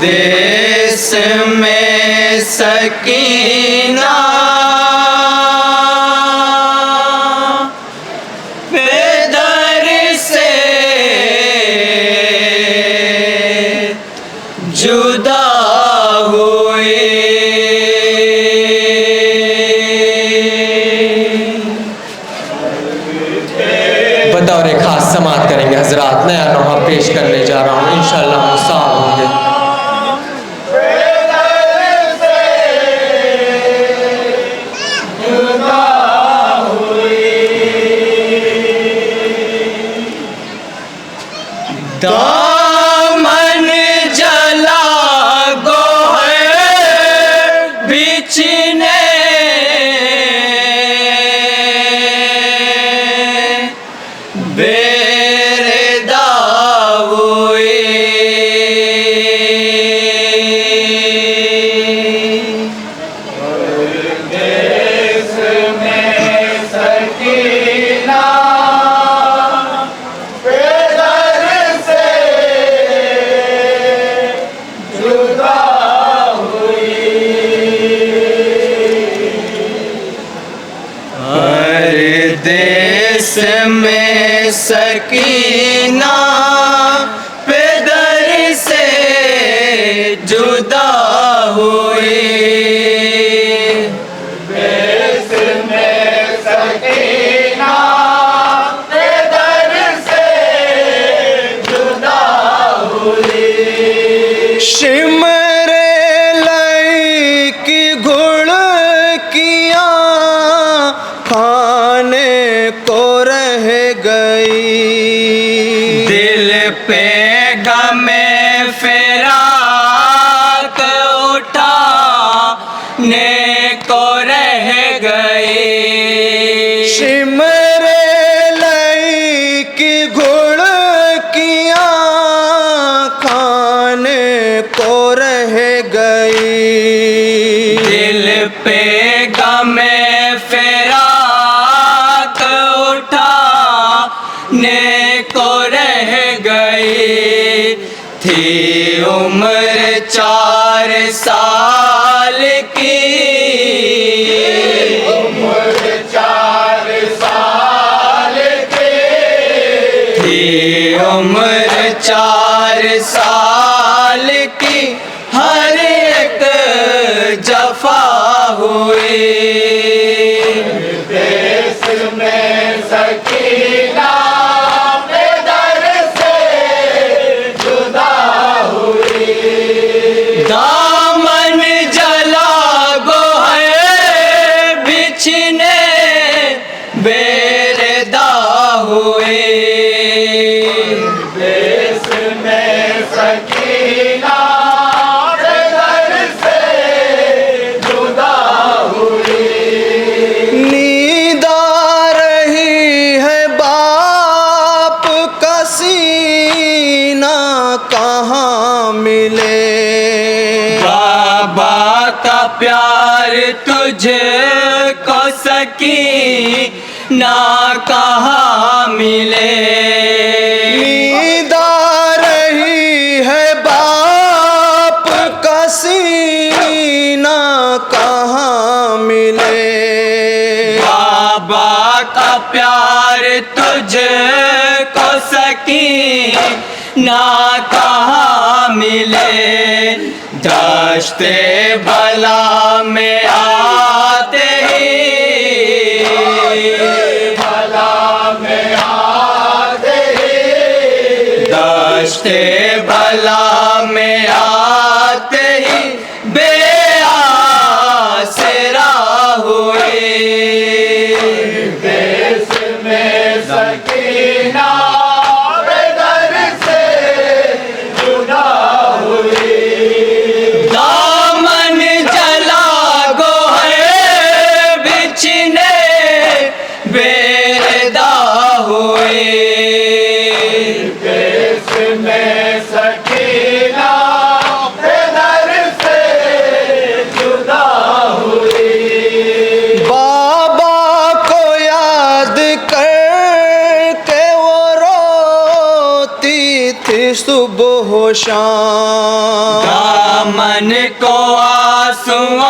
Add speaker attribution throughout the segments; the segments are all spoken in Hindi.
Speaker 1: देश में सकीना बेदर से जुदा हुए।
Speaker 2: बतौर खास समाअत करेंगे हजरात, नया नोहा पेश करने जा रहा हूँ, इंशाअल्लाह मुसाब होंगे।
Speaker 1: दामन जला गोहर बिछने बेरदा हुए। देश में सकीना देश में सकीना बेदर से जुदा हुई। देश में सकीना बेदर से जुदा हुई।
Speaker 2: शिमरे लई की घुड़कियाँ खाने को रह गई।
Speaker 1: दिल पे गमे फिराक उठाने को रह गई।
Speaker 2: शिमरे लई की घुड़कियाँ खाने को रह गई।
Speaker 1: दिल पे गमे फिराक उठाने को रह गई। थी उम्र 4 साल की, उम्र 4 साल की, थी उम्र 4 साल की। हर एक जफा हुई। देश में सकीना बेदर से जुदा हुई। दामन जला गोहर बिछने बेरदा हुए। देश में सकीना बेदर से जुदा हुई।
Speaker 2: नींद आ रही है बाप का सीना कहाँ मिले।
Speaker 1: बाबा का प्यार तुझे को सकी ना कहाँ मिले।
Speaker 2: नींद आ रही है बाप का सीना कहाँ मिले।
Speaker 1: बाबा का प्यार तुझे को सकी ना कहाँ मिले। दश्ते भला में आते ही, भला में आते ही, दश्ते भला में आते ही बेआसरा हुए। देश में सकीना बेदर से जुदा हुई। दामन जला गोहर बिछने बेरदा हुए। देश में सकीना बेदर से
Speaker 2: शाम।
Speaker 1: दामन को आंसुओं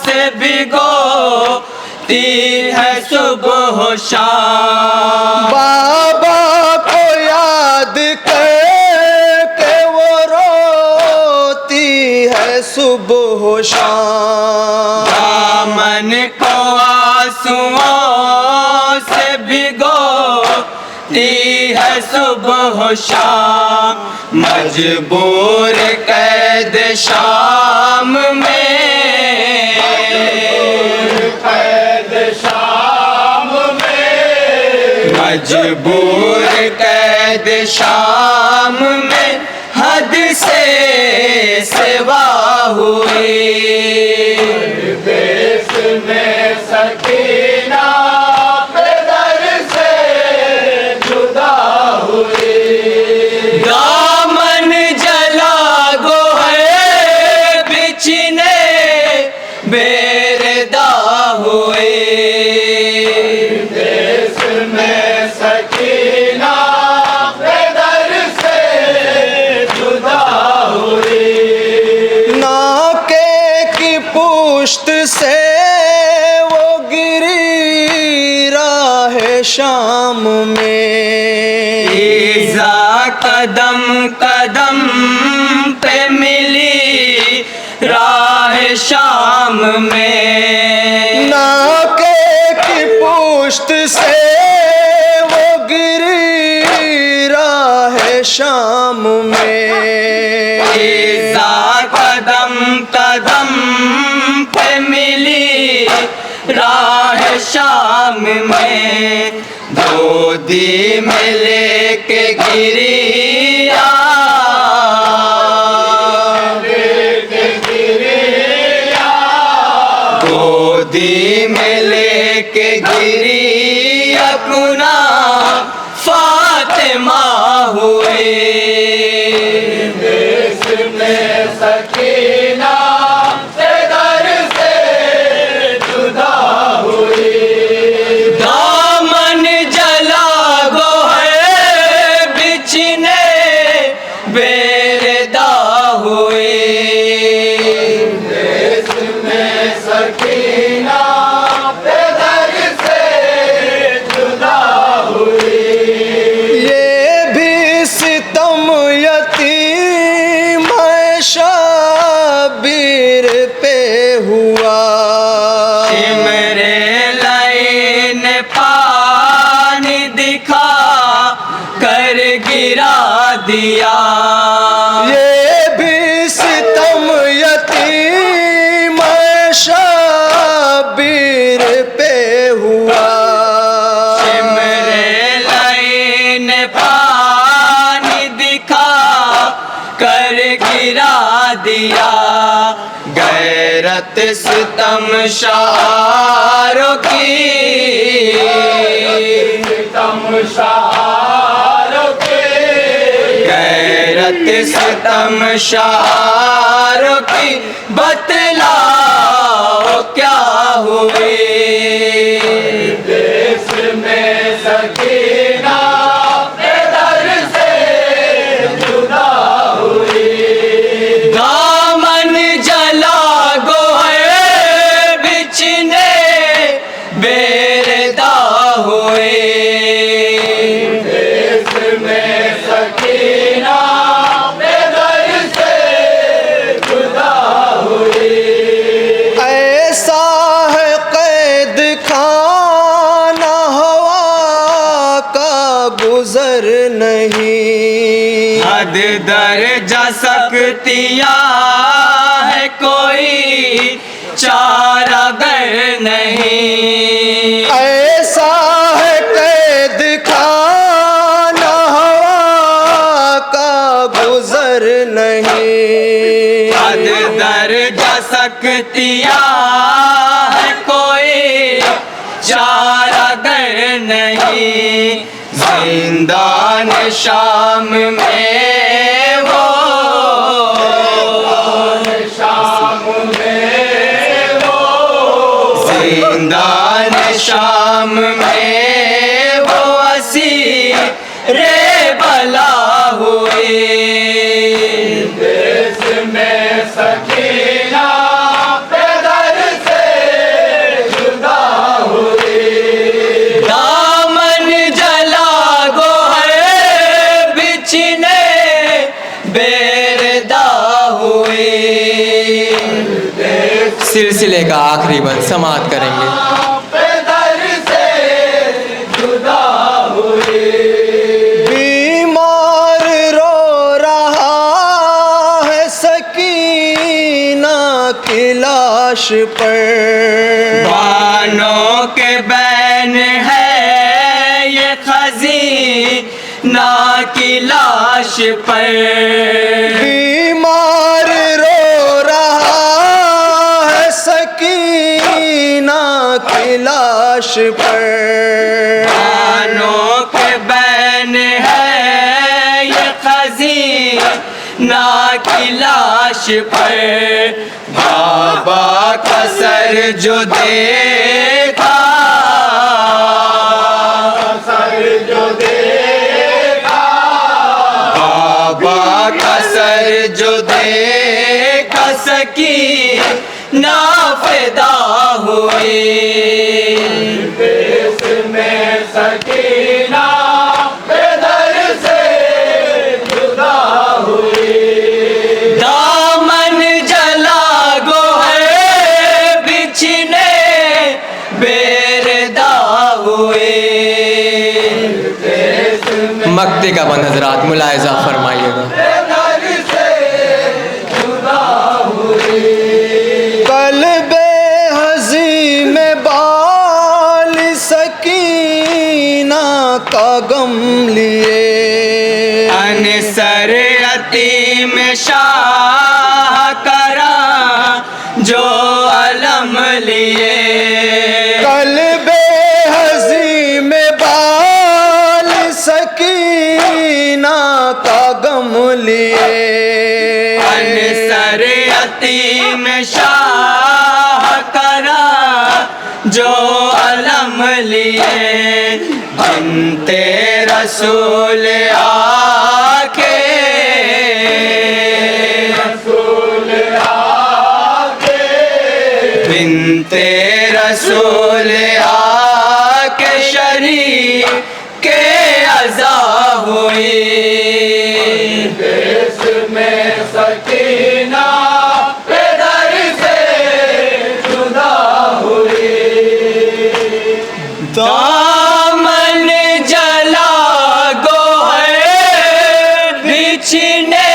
Speaker 1: से भिगोती है सुबह शाम।
Speaker 2: बाबा को याद करके वो रोती है सुबह शाम।
Speaker 1: दामन को आंसुओं से भिगोती है सुबह शाम। मजबूर कैद शाम में, कैद शाम में, मजबूर कैद शाम में हद से सिवा हुई। देश में सकीना बेदर से जुदा हुई। दामन जला गोहे बिछने बेरदा हुए। देश में सकीना बेदर से जुदा हुई।
Speaker 2: नाके की पुश्त से वो गिरी राह शाम में।
Speaker 1: ईज़ा कदम कदम पे मिली राह शाम में।
Speaker 2: नाके की पुश्त से वो गिरी राह शाम में।
Speaker 1: ईज़ा कदम कदम पे मिली राह शाम में। गोदी में लेके गिरिया, गोदी में लेके गिरी अपना फातिमा हुए। देश में सकीना बेदर से जुदा हुई। दामन जला गोहे बिछने बेरदा हुए। देश में सकीना बेदर से जुदा हुई।
Speaker 2: ये भी सितम यतीम शाबिर पे हुआ।
Speaker 1: मेरे लाइन पानी दिखा कर गिरा दिया।
Speaker 2: ये भी सितम यतीम शाबिर पे हुआ।
Speaker 1: मेरे लाइन पानी दिखा कर गिरा दिया। गैरत सितम शारों की, सितम शारों की, गैरत सितम शारों की बतलाओ क्या हुई। देश में सकीना बेदर से जुदा हुई। दामन जला गोहे बिछने बेरदा हुए। देश में सकीना बेदर से जुदा हुई।
Speaker 2: ऐसा है कैद खाना हवा का गुजर नहीं।
Speaker 1: हद दर जा सकतियाँ है कोई चारागर नहीं।
Speaker 2: ऐसा है कैद खाना हवा का गुजर नहीं।
Speaker 1: हद दर जा सकतियाँ है कोई चारागर नहीं। जिंदान शाम में वो, शाम में वो, जिंदान शाम में वो असीर बला हुए। में सकीना बेदर से जुदा हुई। दामन जला गोहर बिछने बेरदा हुई।
Speaker 2: सिलसिले का आखिरी बंद समाप्त करेंगे।
Speaker 1: बेदर से जुदा हुई।
Speaker 3: बीमार रो रहा है सकीना की लाश पर।
Speaker 1: बानों के बैन है ये खजीना की लाश पर।
Speaker 3: बीमार रो रहा है सकीना की लाश पर।
Speaker 1: बानों के बैन है ये खजीना की लाश पर। बाबा का सर जो देखा, सर जो देखा, बाबा का सर जो देखा सकीना फिदा हुई। देश में सकीना बेदर से जुदा हुई। दामन जला गोहर बिछने बेरदा हुए।
Speaker 2: मक्ते का बंद हजरात मुलायजा फरमाइएगा।
Speaker 3: कल बेहज़ी में बाल सकीना का गम लिए।
Speaker 1: अनसर यतीम शाह करा जो अलम लिए।
Speaker 3: कल बेहज़ी में बाल सकीना का गम लिए।
Speaker 1: अनसर यतीम शाह करा जो अलम लिए। बिनते रसूल आके, रसूल आके, बिनते रसूल आके शरीक के अज़ा हुई। देश में सकीना बेदर से जुदा हुई। दामन जला गोहर बिछने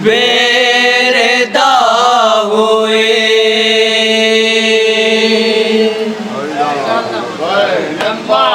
Speaker 1: बेरदा हुए। लंबा